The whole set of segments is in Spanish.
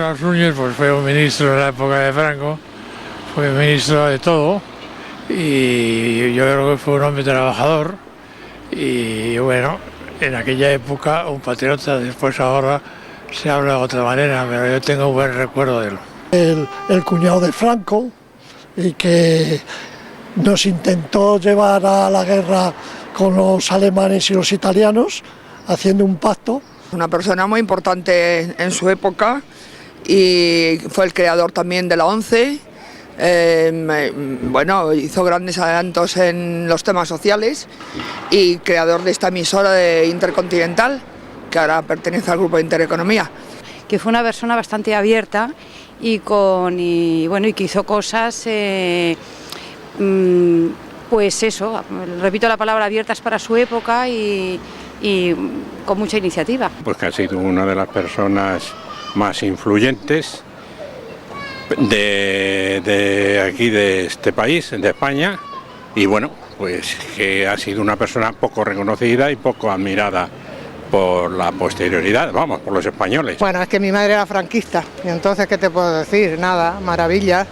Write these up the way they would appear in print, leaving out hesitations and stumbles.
Serrano Suñer pues fue un ministro en la época de Franco, fue ministro de todo y yo creo que fue un hombre trabajador y bueno, en aquella época un patriota, después ahora se habla de otra manera, pero yo tengo un buen recuerdo de él. El cuñado de Franco y que nos intentó llevar a la guerra con los alemanes y los italianos, haciendo un pacto. Una persona muy importante en su época y fue el creador también de la ONCE. Bueno, hizo grandes adelantos en los temas sociales y creador de esta emisora de Intercontinental, que ahora pertenece al Grupo de Intereconomía. Que fue una persona bastante abierta y que hizo cosas, pues eso, repito la palabra, abiertas para su época y con mucha iniciativa. Pues que ha sido una de las personas más influyentes de aquí, de este país, de España, y bueno, pues que ha sido una persona poco reconocida y poco admirada por la posterioridad, vamos, por los españoles. Bueno, es que mi madre era franquista, y entonces, ¿qué te puedo decir? Nada, maravilla,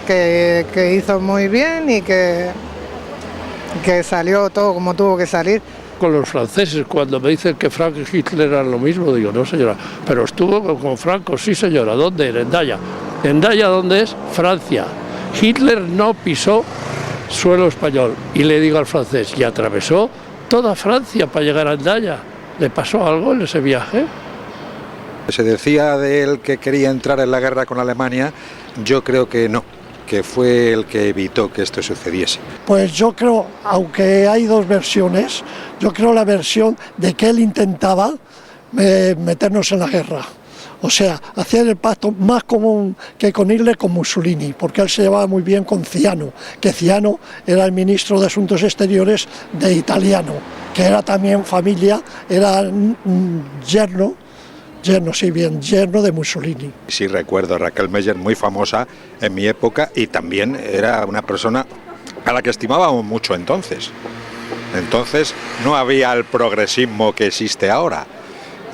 que hizo muy bien y que salió todo como tuvo que salir. Con los franceses, cuando me dicen que Franco y Hitler eran lo mismo, digo, no señora, pero estuvo con Franco, sí señora, ¿dónde? En Hendaya. ¿Hendaya dónde es? Francia. Hitler no pisó suelo español, y le digo al francés, y atravesó toda Francia para llegar a Hendaya. ¿Le pasó algo en ese viaje? Se decía de él que quería entrar en la guerra con Alemania, yo creo que no, que fue el que evitó que esto sucediese. Pues yo creo, aunque hay dos versiones, yo creo la versión de que él intentaba meternos en la guerra. O sea, hacer el pacto más común que con Hitler, con Mussolini, porque él se llevaba muy bien con Ciano, que Ciano era el ministro de Asuntos Exteriores de Italiano, que era también familia, era yerno de Mussolini. Sí recuerdo a Raquel Meyer, muy famosa en mi época, y también era una persona a la que estimábamos mucho entonces. Entonces no había el progresismo que existe ahora.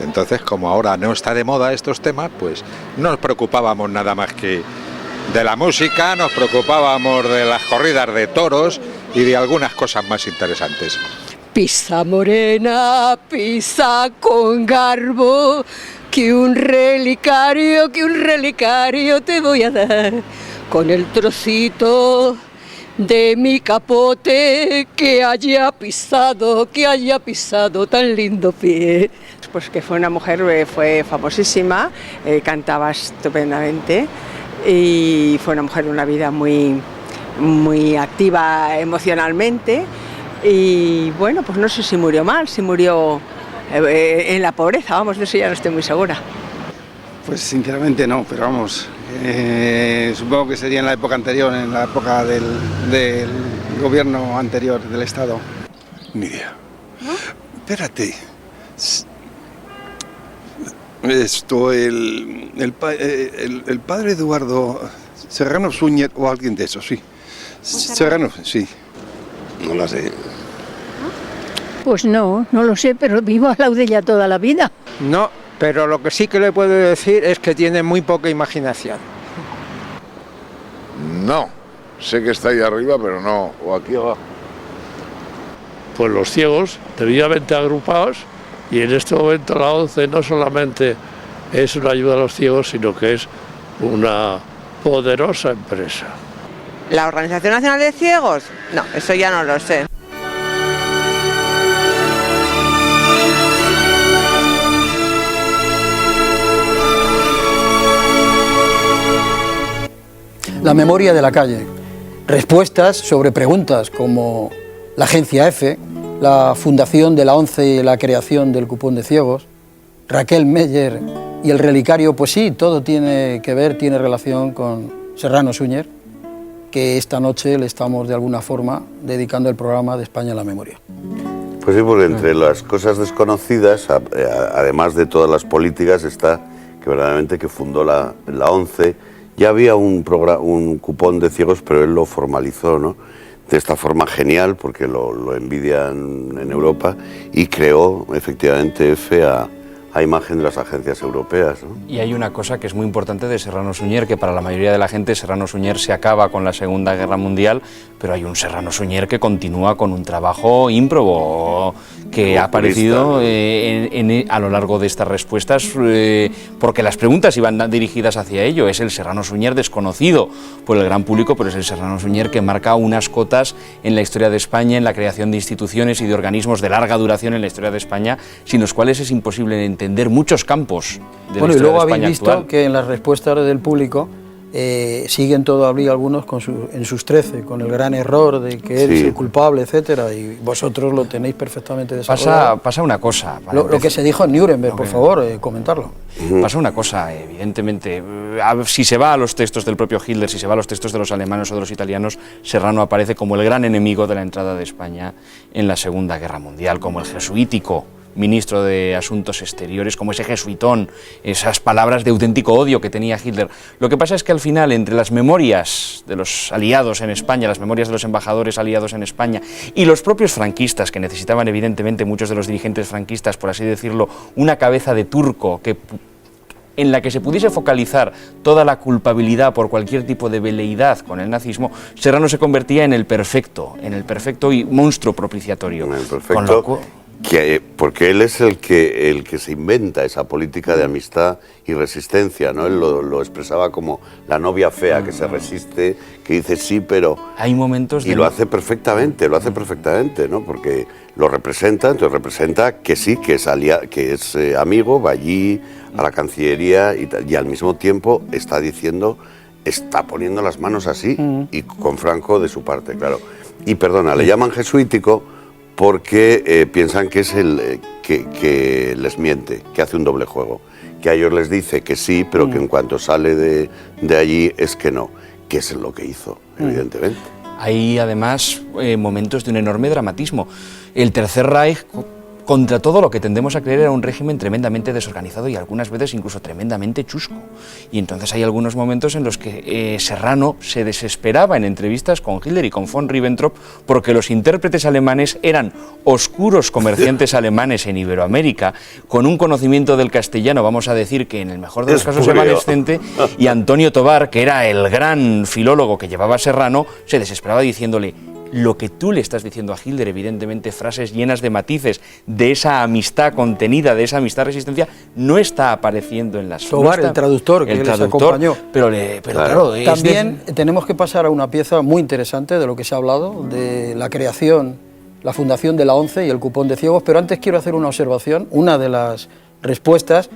Entonces, como ahora no está de moda estos temas, pues no nos preocupábamos nada más que de la música, nos preocupábamos de las corridas de toros y de algunas cosas más interesantes. Pisa morena, pisa con garbo, que un relicario te voy a dar, con el trocito de mi capote que haya pisado tan lindo pie. Pues que fue una mujer, fue famosísima, cantaba estupendamente y fue una mujer de una vida muy, muy activa emocionalmente y bueno, pues no sé si murió mal, si murió en la pobreza, vamos, de eso ya no estoy muy segura. Pues sinceramente no, pero vamos, supongo que sería en la época anterior, en la época del gobierno anterior del Estado. Ni idea. ¿No? Espérate. Esto, el padre Eduardo Serrano Suñer o alguien de esos, sí. Serrano, sí. No lo sé. Pues no lo sé, pero vivo al lado de ella toda la vida. No, pero lo que sí que le puedo decir es que tiene muy poca imaginación. No, sé que está ahí arriba, pero no, o aquí abajo. Pues los ciegos, debidamente agrupados, y en este momento la ONCE no solamente es una ayuda a los ciegos, sino que es una poderosa empresa. ¿La Organización Nacional de Ciegos? No, eso ya no lo sé. La memoria de la calle. Respuestas sobre preguntas como la Agencia EFE, la fundación de la ONCE y la creación del cupón de ciegos, Raquel Meyer y el relicario, pues sí, todo tiene que ver, tiene relación con Serrano Suñer, que esta noche le estamos de alguna forma dedicando el programa de España a la memoria. Pues sí, porque entre las cosas desconocidas, además de todas las políticas, está que verdaderamente que fundó la ONCE. Ya había un cupón de ciegos, pero él lo formalizó, ¿no?, de esta forma genial, porque lo envidian en Europa, y creó efectivamente EFE a a imagen de las agencias europeas, ¿no? Y hay una cosa que es muy importante de Serrano Suñer, que para la mayoría de la gente Serrano Suñer se acaba con la Segunda Guerra Mundial, pero hay un Serrano Suñer que continúa con un trabajo ímprobo, que ha aparecido a lo largo de estas respuestas, porque las preguntas iban dirigidas hacia ello. Es el Serrano Suñer desconocido por el gran público, pero es el Serrano Suñer que marca unas cotas en la historia de España, en la creación de instituciones y de organismos de larga duración en la historia de España, sin los cuales es imposible entender muchos campos de la historia de España actual. Bueno, y luego habéis visto que en las respuestas del público siguen todavía algunos en sus 13, con el gran error de que él es el culpable, etcétera, y vosotros lo tenéis perfectamente desarrollado. Pasa una cosa. Lo que se dijo en Nuremberg, por favor, comentarlo. Pasa una cosa, evidentemente, si se va a los textos del propio Hitler, si se va a los textos de los alemanes o de los italianos, Serrano aparece como el gran enemigo de la entrada de España en la Segunda Guerra Mundial, como el jesuítico ministro de Asuntos Exteriores, como ese jesuitón, esas palabras de auténtico odio que tenía Hitler. Lo que pasa es que al final, entre las memorias de los aliados en España, las memorias de los embajadores aliados en España y los propios franquistas, que necesitaban evidentemente muchos de los dirigentes franquistas, por así decirlo, una cabeza de turco en la que se pudiese focalizar toda la culpabilidad por cualquier tipo de veleidad con el nazismo, Serrano se convertía en el perfecto y monstruo propiciatorio. En el perfecto, porque él es el que se inventa esa política de amistad y resistencia, ¿no? Él lo expresaba como la novia fea que se resiste, que dice sí, pero... Hay momentos y lo hace perfectamente, ¿no? Porque lo representa, entonces representa que sí, que es amigo, va allí a la Cancillería y al mismo tiempo está poniendo las manos así y con Franco de su parte, claro. Y perdona, le llaman jesuítico porque piensan que es que les miente, que hace un doble juego, que a ellos les dice que sí, pero que en cuanto sale de allí es que no, que es lo que hizo, evidentemente. Hay además momentos de un enorme dramatismo. El Tercer Reich, contra todo lo que tendemos a creer, era un régimen tremendamente desorganizado y algunas veces incluso tremendamente chusco. Y entonces hay algunos momentos en los que Serrano se desesperaba en entrevistas con Hitler y con von Ribbentrop porque los intérpretes alemanes eran oscuros comerciantes alemanes en Iberoamérica, con un conocimiento del castellano, vamos a decir que en el mejor de los casos evanescente, y Antonio Tobar, que era el gran filólogo que llevaba a Serrano, se desesperaba diciéndole: lo que tú le estás diciendo a Hitler, evidentemente frases llenas de matices, de esa amistad contenida, de esa amistad-resistencia, no está apareciendo en las... Tobar, el traductor que les acompañó. Pero claro, también tenemos que pasar a una pieza muy interesante de lo que se ha hablado, de la creación, la fundación de la ONCE y el cupón de ciegos, pero antes quiero hacer una observación. Una de las respuestas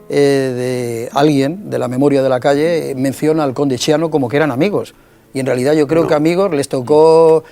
de alguien de la memoria de la calle menciona al conde Chiano como que eran amigos. Y en realidad yo creo que amigos les tocó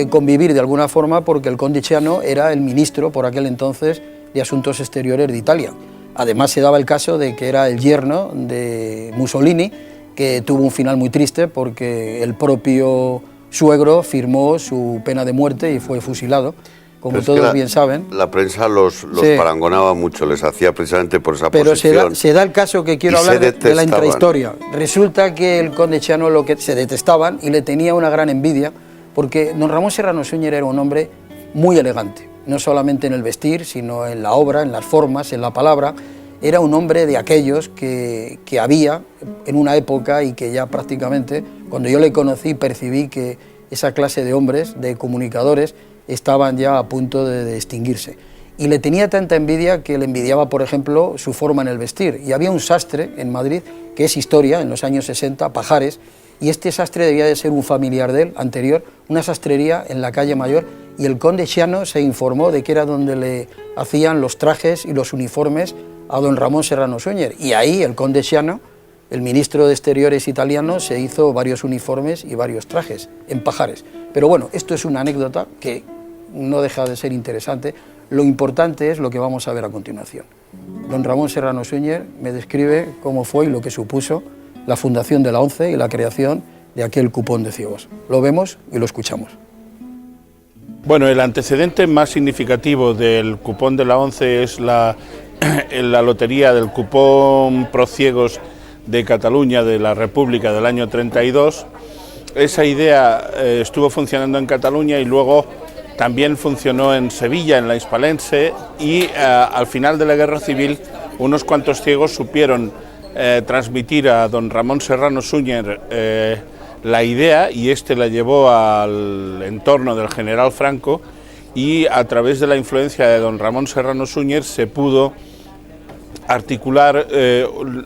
convivir de alguna forma porque el conde Chiano era el ministro por aquel entonces de Asuntos Exteriores de Italia. Además se daba el caso de que era el yerno de Mussolini, que tuvo un final muy triste porque el propio suegro firmó su pena de muerte y fue fusilado. Como todos bien saben. La prensa los parangonaba mucho, les hacía precisamente por esa posición. Pero se da el caso que quiero hablar de la intrahistoria. Resulta que el conde Chiano se detestaban y le tenía una gran envidia, porque don Ramón Serrano Suñer era un hombre muy elegante, no solamente en el vestir, sino en la obra, en las formas, en la palabra. Era un hombre de aquellos que había en una época y que ya prácticamente, cuando yo le conocí, percibí que esa clase de hombres, de comunicadores, estaban ya a punto de extinguirse. Y le tenía tanta envidia que le envidiaba, por ejemplo, su forma en el vestir. Y había un sastre en Madrid, que es historia, en los años 60, Pajares, y este sastre debía de ser un familiar de él, anterior, una sastrería en la calle Mayor, y el conde Chiano se informó de que era donde le hacían los trajes y los uniformes a don Ramón Serrano Suñer. Y ahí el conde Chiano, el ministro de Exteriores italiano, se hizo varios uniformes y varios trajes en Pajares. Pero bueno, esto es una anécdota que no deja de ser interesante. Lo importante es lo que vamos a ver a continuación. Don Ramón Serrano Suñer me describe cómo fue y lo que supuso la fundación de la ONCE y la creación de aquel cupón de ciegos. Lo vemos y lo escuchamos. Bueno, el antecedente más significativo del cupón de la ONCE es la lotería del cupón pro ciegos de Cataluña de la República del año 32. Esa idea estuvo funcionando en Cataluña y luego también funcionó en Sevilla, en la Hispalense, y al final de la Guerra Civil unos cuantos ciegos supieron transmitir a don Ramón Serrano Súñer la idea, y este la llevó al entorno del general Franco, y a través de la influencia de don Ramón Serrano Súñer se pudo articular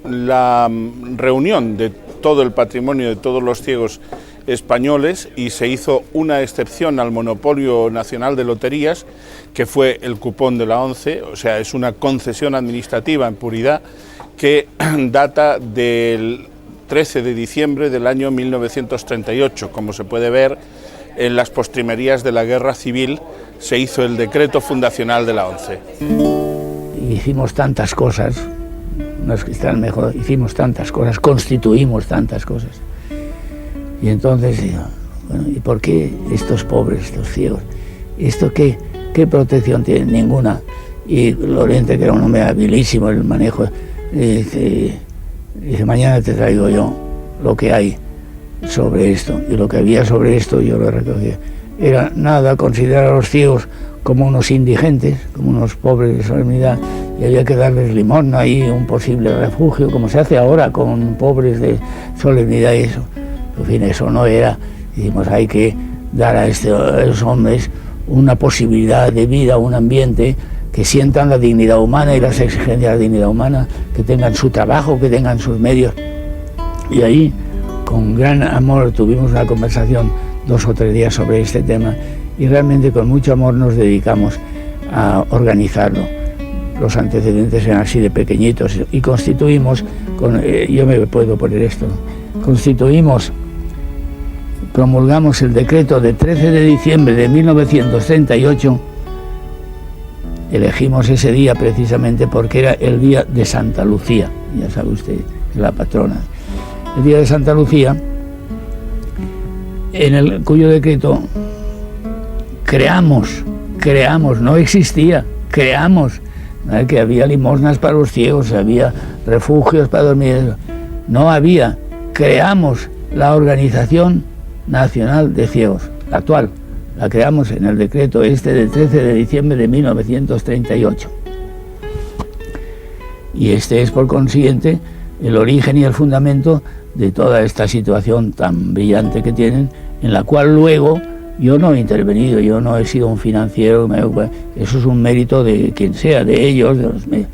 la reunión de todo el patrimonio de todos los ciegos españoles, y se hizo una excepción al monopolio nacional de loterías, que fue el cupón de la ONCE. O sea, es una concesión administrativa en puridad que data del 13 de diciembre del año 1938. Como se puede ver en las postrimerías de la Guerra Civil, se hizo el decreto fundacional de la ONCE. Hicimos tantas cosas, unas que están mejor, hicimos tantas cosas, constituimos tantas cosas. Y entonces digo, bueno, ¿y por qué estos pobres, estos ciegos? ¿Esto qué protección tienen? Ninguna. Y Lorente, que era un hombre habilísimo en el manejo, dice, mañana te traigo yo lo que hay sobre esto. Y lo que había sobre esto yo lo recogí. Era nada, considerar a los ciegos como unos indigentes, como unos pobres de solemnidad, y había que darles limosna y un posible refugio, como se hace ahora con pobres de solemnidad y eso. En fin, eso no era. Dijimos, hay que dar a esos hombres una posibilidad de vida, un ambiente que sientan la dignidad humana y las exigencias de la dignidad humana, que tengan su trabajo, que tengan sus medios. Y ahí, con gran amor, tuvimos una conversación 2 o 3 días sobre este tema, y realmente con mucho amor nos dedicamos a organizarlo. Los antecedentes eran así de pequeñitos, y constituimos, yo me puedo poner esto, promulgamos el decreto de 13 de diciembre de 1938, elegimos ese día precisamente porque era el día de Santa Lucía, ya sabe usted, es la patrona. El día de Santa Lucía, cuyo decreto creamos, no existía, creamos, ¿no? Que había limosnas para los ciegos, había refugios para dormir, no había, creamos la Organización Nacional de Ciegos, la actual, la creamos en el decreto del 13 de diciembre de 1938. Y este es, por consiguiente, el origen y el fundamento de toda esta situación tan brillante que tienen, en la cual luego yo no he intervenido, yo no he sido un financiero, eso es un mérito de quien sea, de ellos, de los medios.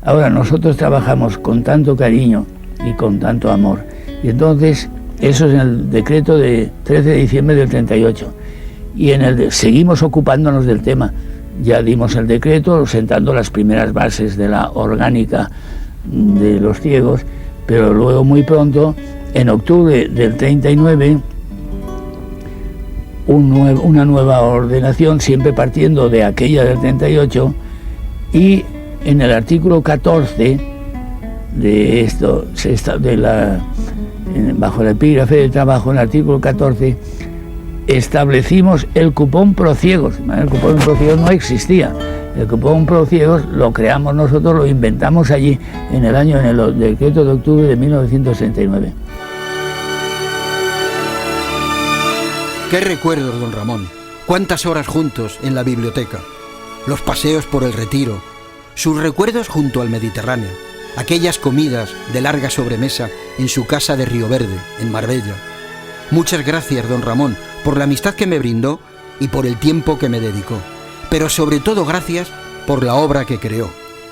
Ahora, nosotros trabajamos con tanto cariño y con tanto amor, y entonces eso es en el decreto de 13 de diciembre del 38, y seguimos ocupándonos del tema. Ya dimos el decreto, sentando las primeras bases de la orgánica de los ciegos, pero luego muy pronto, en octubre del 39, una nueva ordenación, siempre partiendo de aquella del 38, y en el artículo 14 de esto, bajo el epígrafe de trabajo, en el artículo 14, establecimos el cupón pro ciegos. El cupón pro ciegos no existía. El cupón pro ciegos lo creamos nosotros, lo inventamos allí en el decreto de octubre de 1939. Qué recuerdos, don Ramón. Cuántas horas juntos en la biblioteca. Los paseos por el Retiro. Sus recuerdos junto al Mediterráneo. Aquellas comidas de larga sobremesa en su casa de Río Verde, en Marbella. Muchas gracias, don Ramón, por la amistad que me brindó y por el tiempo que me dedicó. Pero sobre todo gracias por la obra que creó,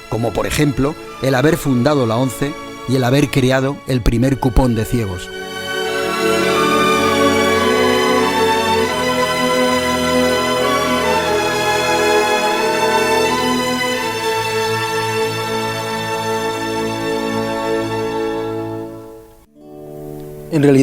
como por ejemplo el haber fundado la ONCE y el haber creado el primer cupón de ciegos. En realidad,